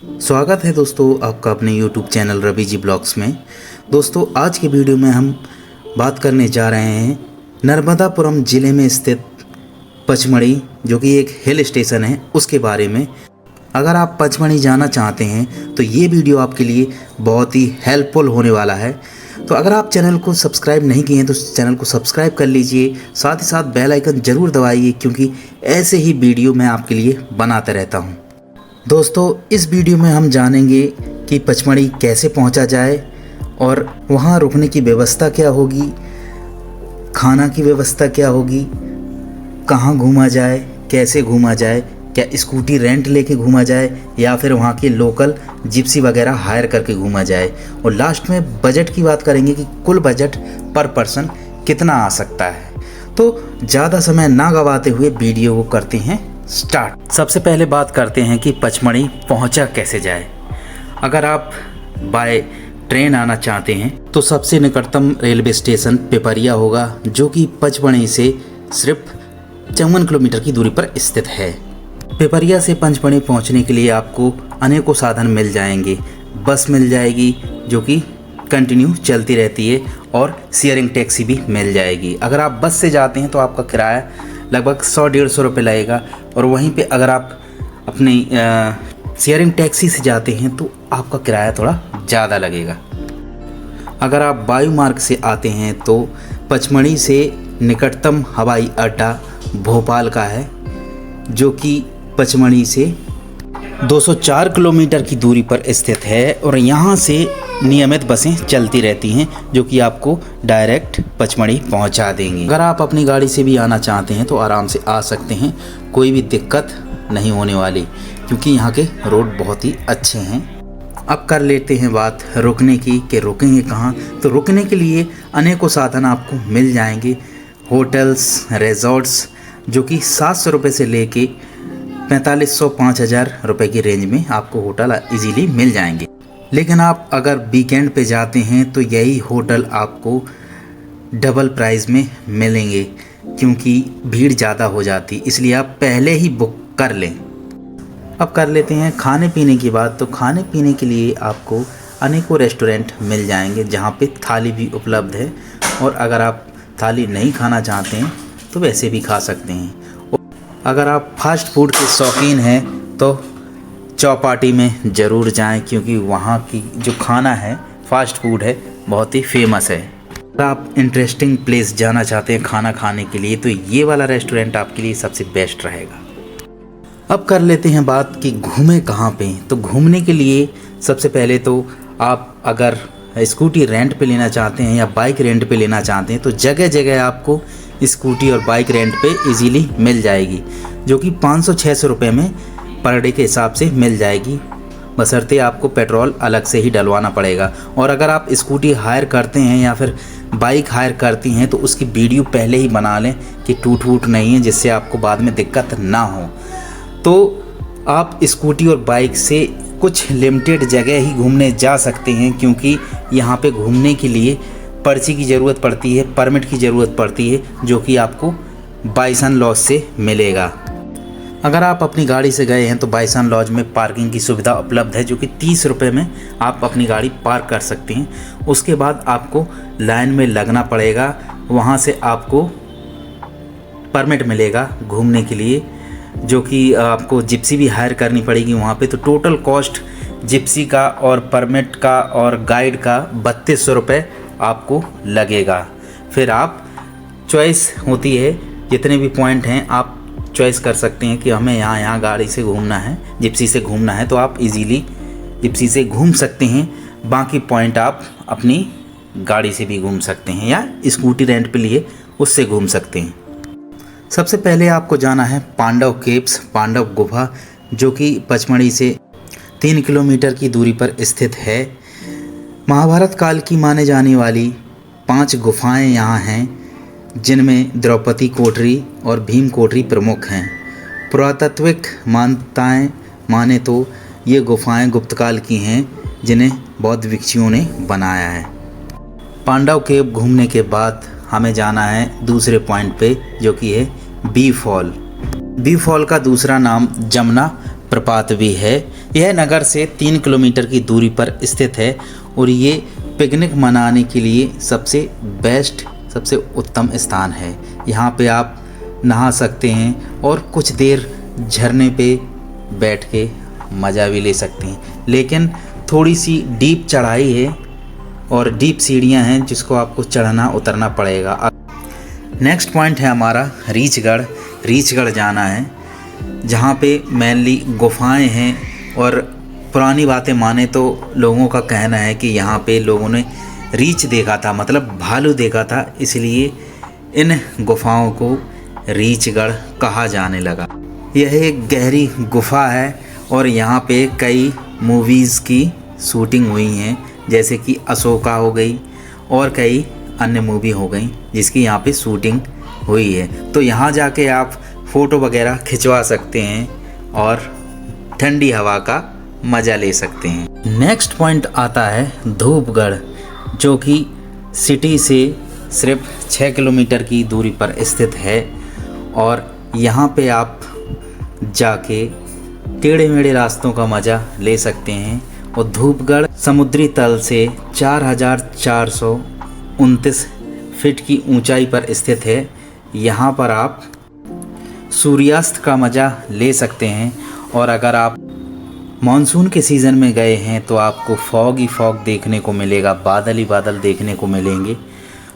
स्वागत है दोस्तों आपका अपने YouTube channel Ravi ji blogs में। दोस्तों आज के वीडियो में हम बात करने जा रहे हैं नर्मदापुरम ज़िले में स्थित पचमढ़ी, जो कि एक हिल स्टेशन है, उसके बारे में। अगर आप पचमढ़ी जाना चाहते हैं तो ये वीडियो आपके लिए बहुत ही हेल्पफुल होने वाला है। तो अगर आप चैनल को सब्सक्राइब नहीं किए हैं तो चैनल को सब्सक्राइब कर लीजिए, साथ ही साथ बेल आइकन ज़रूर दबाइए, क्योंकि ऐसे ही वीडियो मैं आपके लिए बनाता रहता हूँ। दोस्तों इस वीडियो में हम जानेंगे कि पचमढ़ी कैसे पहुंचा जाए और वहां रुकने की व्यवस्था क्या होगी, खाना की व्यवस्था क्या होगी, कहां घूमा जाए, कैसे घूमा जाए, क्या स्कूटी रेंट लेके घूमा जाए या फिर वहां के लोकल जिप्सी वगैरह हायर करके घूमा जाए, और लास्ट में बजट की बात करेंगे कि कुल बजट पर पर्सन कितना आ सकता है। तो ज़्यादा समय ना गवाते हुए वीडियो को करते हैं स्टार्ट। सबसे पहले बात करते हैं कि पचमढ़ी पहुंचा कैसे जाए। अगर आप बाय ट्रेन आना चाहते हैं तो सबसे निकटतम रेलवे स्टेशन पिपरिया होगा, जो कि पचमढ़ी से सिर्फ 54 किलोमीटर की दूरी पर स्थित है। पिपरिया से पचमढ़ी पहुंचने के लिए आपको अनेकों साधन मिल जाएंगे। बस मिल जाएगी जो कि कंटिन्यू चलती रहती है, और शेयरिंग टैक्सी भी मिल जाएगी। अगर आप बस से जाते हैं तो आपका किराया लगभग 100-150 रुपये लगेगा, और वहीं पे अगर आप अपनी शेयरिंग टैक्सी से जाते हैं तो आपका किराया थोड़ा ज़्यादा लगेगा। अगर आप वायु मार्ग से आते हैं तो पचमढ़ी से निकटतम हवाई अड्डा भोपाल का है, जो कि पचमढ़ी से 204 किलोमीटर की दूरी पर स्थित है, और यहाँ से नियमित बसें चलती रहती हैं जो कि आपको डायरेक्ट पचमढ़ी पहुँचा देंगी। अगर आप अपनी गाड़ी से भी आना चाहते हैं तो आराम से आ सकते हैं, कोई भी दिक्कत नहीं होने वाली, क्योंकि यहाँ के रोड बहुत ही अच्छे हैं। अब कर लेते हैं बात रुकने की कि रुकेंगे कहाँ। तो रुकने के लिए अनेकों साधन आपको मिल जाएंगे। होटल्स, रिजॉर्ट्स, जो कि 700 रुपये से लेके 4500-5000 रुपये की रेंज में आपको होटल इजीली मिल जाएंगे। लेकिन आप अगर वीकेंड पे जाते हैं तो यही होटल आपको डबल प्राइस में मिलेंगे, क्योंकि भीड़ ज़्यादा हो जाती, इसलिए आप पहले ही बुक कर लें। अब कर लेते हैं खाने पीने की बात। तो खाने पीने के लिए आपको अनेकों रेस्टोरेंट मिल जाएंगे जहाँ पे थाली भी उपलब्ध है, और अगर आप थाली नहीं खाना चाहते हैं तो वैसे भी खा सकते हैं। अगर आप फास्ट फूड के शौकीन हैं तो चौपाटी में ज़रूर जाएं, क्योंकि वहाँ की जो खाना है, फास्ट फूड है, बहुत ही फेमस है। अगर आप इंटरेस्टिंग प्लेस जाना चाहते हैं खाना खाने के लिए तो ये वाला रेस्टोरेंट आपके लिए सबसे बेस्ट रहेगा। अब कर लेते हैं बात कि घूमें कहाँ पे। तो घूमने के लिए सबसे पहले तो आप अगर स्कूटी रेंट पे लेना चाहते हैं या बाइक रेंट पे लेना चाहते हैं तो जगह जगह आपको स्कूटी और बाइक रेंट पे इजीली मिल जाएगी, जो कि 500-600 रुपये में पर डे के हिसाब से मिल जाएगी, बशर्ते आपको पेट्रोल अलग से ही डलवाना पड़ेगा। और अगर आप स्कूटी हायर करते हैं या फिर बाइक हायर करती हैं तो उसकी वीडियो पहले ही बना लें कि टूट वूट नहीं है, जिससे आपको बाद में दिक्कत ना हो। तो आप स्कूटी और बाइक से कुछ लिमिटेड जगह ही घूमने जा सकते हैं, क्योंकि यहाँ पे घूमने के लिए पर्ची की ज़रूरत पड़ती है, परमिट की ज़रूरत पड़ती है, जो कि आपको बाइसन लॉज से मिलेगा। अगर आप अपनी गाड़ी से गए हैं तो बाइसन लॉज में पार्किंग की सुविधा उपलब्ध है, जो कि 30 रुपये में आप अपनी गाड़ी पार्क कर सकते हैं। उसके बाद आपको लाइन में लगना पड़ेगा, वहाँ से आपको परमिट मिलेगा घूमने के लिए, जो कि आपको जिप्सी भी हायर करनी पड़ेगी वहाँ पे। तो टोटल कॉस्ट जिप्सी का और परमिट का और गाइड का 3200 रुपये आपको लगेगा। फिर आप चॉइस होती है, जितने भी पॉइंट हैं आप चॉइस कर सकते हैं कि हमें यहाँ गाड़ी से घूमना है, जिप्सी से घूमना है, तो आप इजीली जिप्सी से घूम सकते हैं। बाकी पॉइंट आप अपनी गाड़ी से भी घूम सकते हैं या स्कूटी रेंट पे लिए उससे घूम सकते हैं। सबसे पहले आपको जाना है पांडव केव्स, पांडव गुफा, जो कि पचमढ़ी से 3 किलोमीटर की दूरी पर स्थित है। महाभारत काल की माने जाने वाली 5 गुफाएं यहाँ हैं, जिनमें द्रौपदी कोठरी और भीम कोठरी प्रमुख हैं। पुरातात्विक मान्यताएं माने तो ये गुफाएं गुप्त काल की हैं, जिन्हें बौद्ध भिक्षुओं ने बनाया है। पांडव केव घूमने के बाद हमें जाना है दूसरे पॉइंट पे, जो कि है बी फॉल। बी फॉल का दूसरा नाम जमुना प्रपात भी है। यह नगर से 3 किलोमीटर की दूरी पर स्थित है और ये पिकनिक मनाने के लिए सबसे बेस्ट, सबसे उत्तम स्थान है। यहाँ पे आप नहा सकते हैं और कुछ देर झरने पे बैठ के मज़ा भी ले सकते हैं, लेकिन थोड़ी सी डीप चढ़ाई है और डीप सीढ़ियाँ हैं जिसको आपको चढ़ना उतरना पड़ेगा। नेक्स्ट पॉइंट है हमारा रीछगढ़। रीछगढ़ जाना है, जहाँ पे मेनली गुफाएं हैं और पुरानी बातें माने तो लोगों का कहना है कि यहाँ पे लोगों ने रीछ देखा था, मतलब भालू देखा था, इसलिए इन गुफाओं को रीछगढ़ कहा जाने लगा। यह एक गहरी गुफा है और यहाँ पे कई मूवीज़ की शूटिंग हुई हैं, जैसे कि अशोका हो गई और कई अन्य मूवी हो गई जिसकी यहाँ पे शूटिंग हुई है। तो यहाँ जाके आप फ़ोटो वगैरह खिंचवा सकते हैं और ठंडी हवा का मज़ा ले सकते हैं। नेक्स्ट पॉइंट आता है धूपगढ़, जो कि सिटी से सिर्फ 6 किलोमीटर की दूरी पर स्थित है और यहाँ पे आप जाके टेढ़े मेढ़े रास्तों का मज़ा ले सकते हैं। और धूपगढ़ समुद्री तल से 4,429 फीट की ऊंचाई पर स्थित है। यहाँ पर आप सूर्यास्त का मज़ा ले सकते हैं और अगर आप मानसून के सीज़न में गए हैं तो आपको फॉग ही फॉग देखने को मिलेगा, बादल ही बादल देखने को मिलेंगे,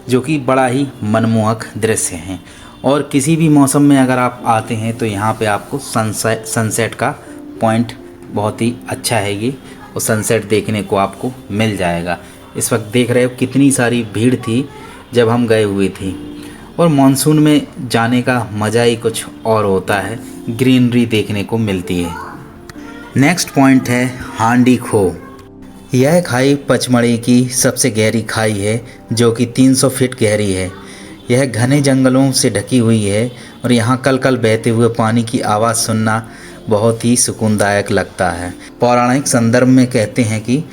जो कि बड़ा ही मनमोहक दृश्य हैं। और किसी भी मौसम में अगर आप आते हैं तो यहाँ पे आपको सनसेट का पॉइंट बहुत ही अच्छा है ये, और सनसेट देखने को आपको मिल जाएगा। इस वक्त देख रहे हो कितनी सारी भीड़ थी जब हम गए हुए थे, और मानसून में जाने का मज़ा ही कुछ और होता है, ग्रीनरी देखने को मिलती है। नेक्स्ट पॉइंट है हांडी खो। यह खाई पचमढ़ी की सबसे गहरी खाई है, जो कि 300 फीट गहरी है। यह घने जंगलों से ढकी हुई है और यहाँ कल कल बहते हुए पानी की आवाज़ सुनना बहुत ही सुकूनदायक लगता है। पौराणिक संदर्भ में कहते हैं कि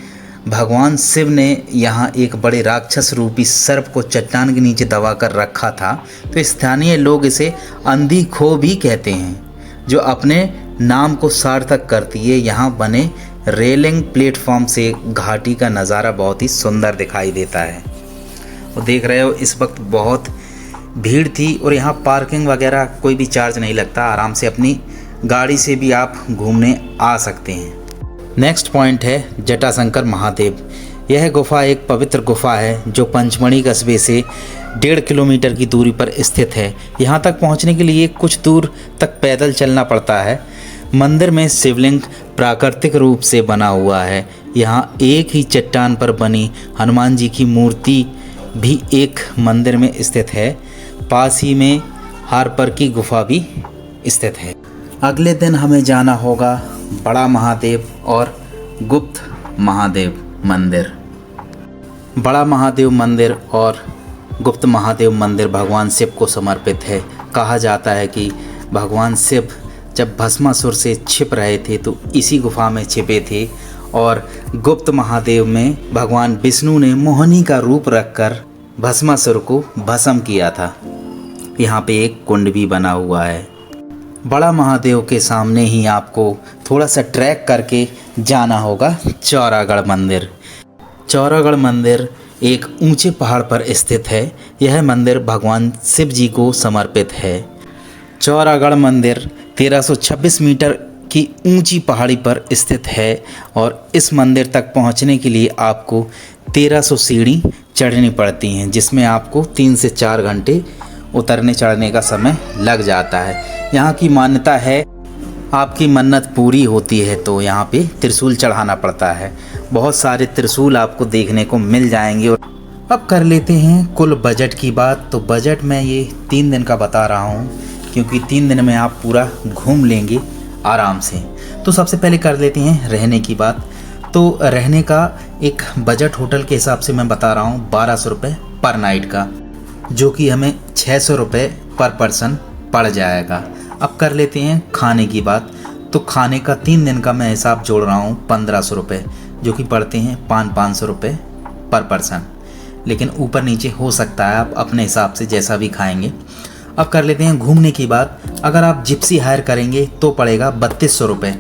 भगवान शिव ने यहाँ एक बड़े राक्षस रूपी सर्प को चट्टान के नीचे दबा कर रखा था, तो स्थानीय लोग इसे अंधी खो भी कहते हैं, जो अपने नाम को सार्थक करती है। यहाँ बने रेलिंग प्लेटफॉर्म से घाटी का नज़ारा बहुत ही सुंदर दिखाई देता है। और देख रहे हो इस वक्त बहुत भीड़ थी और यहाँ पार्किंग वगैरह कोई भी चार्ज नहीं लगता, आराम से अपनी गाड़ी से भी आप घूमने आ सकते हैं। नेक्स्ट पॉइंट है जटाशंकर महादेव। यह गुफा एक पवित्र गुफा है जो पंचमढ़ी कस्बे से 1.5 किलोमीटर की दूरी पर स्थित है। यहाँ तक पहुँचने के लिए कुछ दूर तक पैदल चलना पड़ता है। मंदिर में शिवलिंग प्राकृतिक रूप से बना हुआ है। यहाँ एक ही चट्टान पर बनी हनुमान जी की मूर्ति भी एक मंदिर में स्थित है। पास ही में हारपर की गुफा भी स्थित है। अगले दिन हमें जाना होगा बड़ा महादेव और गुप्त महादेव मंदिर। बड़ा महादेव मंदिर और गुप्त महादेव मंदिर भगवान शिव को समर्पित है। कहा जाता है कि भगवान शिव जब भस्मासुर से छिप रहे थे तो इसी गुफा में छिपे थे, और गुप्त महादेव में भगवान विष्णु ने मोहिनी का रूप रखकर भस्मासुर को भस्म किया था। यहाँ पे एक कुंड भी बना हुआ है। बड़ा महादेव के सामने ही आपको थोड़ा सा ट्रैक करके जाना होगा चौरागढ़ मंदिर। चौरागढ़ मंदिर एक ऊंचे पहाड़ पर स्थित है। यह मंदिर भगवान शिव जी को समर्पित है। चौरागढ़ मंदिर 1326 मीटर की ऊंची पहाड़ी पर स्थित है और इस मंदिर तक पहुंचने के लिए आपको 1300 सीढ़ी चढ़नी पड़ती हैं, जिसमें आपको 3 से 4 घंटे उतरने चढ़ने का समय लग जाता है। यहाँ की मान्यता है आपकी मन्नत पूरी होती है तो यहाँ पे त्रिशूल चढ़ाना पड़ता है। बहुत सारे त्रिशूल आपको देखने को मिल जाएंगे। और अब कर लेते हैं कुल बजट की बात। तो बजट मैं ये 3 दिन का बता रहा हूँ, क्योंकि 3 दिन में आप पूरा घूम लेंगे आराम से। तो सबसे पहले कर लेते हैं रहने की बात। तो रहने का एक बजट होटल के हिसाब से मैं बता रहा हूँ 1200 रुपये पर नाइट का, जो कि हमें 600 रुपये पर पर्सन पड़ जाएगा। अब कर लेते हैं खाने की बात। तो खाने का 3 दिन का मैं हिसाब जोड़ रहा हूँ 1500 रुपये, जो कि पड़ते हैं 500 रुपये पर पर्सन, लेकिन ऊपर नीचे हो सकता है, आप अपने हिसाब से जैसा भी खाएंगे। अब कर लेते हैं घूमने की बात। अगर आप जिप्सी हायर करेंगे तो पड़ेगा 3200 रुपये,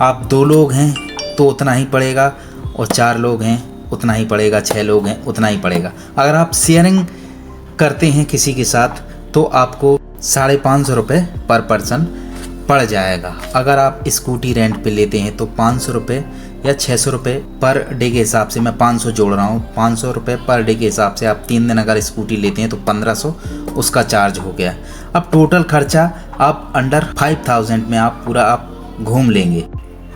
आप 2 लोग हैं तो उतना ही पड़ेगा, और 4 लोग हैं उतना ही पड़ेगा, 6 लोग हैं उतना ही पड़ेगा। अगर आप शेयरिंग करते हैं किसी के साथ तो आपको 550 रुपये पर पर्सन पड़ जाएगा। अगर आप स्कूटी रेंट पे लेते हैं तो 500 रुपये या 600 रुपये पर डे के हिसाब से, मैं 500 जोड़ रहा हूँ, 500 रुपये पर डे के हिसाब से आप 3 दिन अगर स्कूटी लेते हैं तो 1500 उसका चार्ज हो गया। अब टोटल खर्चा आप अंडर 5000 में आप पूरा आप घूम लेंगे।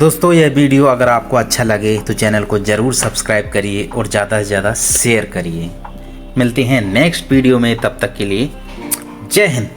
दोस्तों यह वीडियो अगर आपको अच्छा लगे तो चैनल को ज़रूर सब्सक्राइब करिए और ज़्यादा से ज़्यादा शेयर करिए। मिलते हैं नेक्स्ट वीडियो में, तब तक के लिए जय हिंद।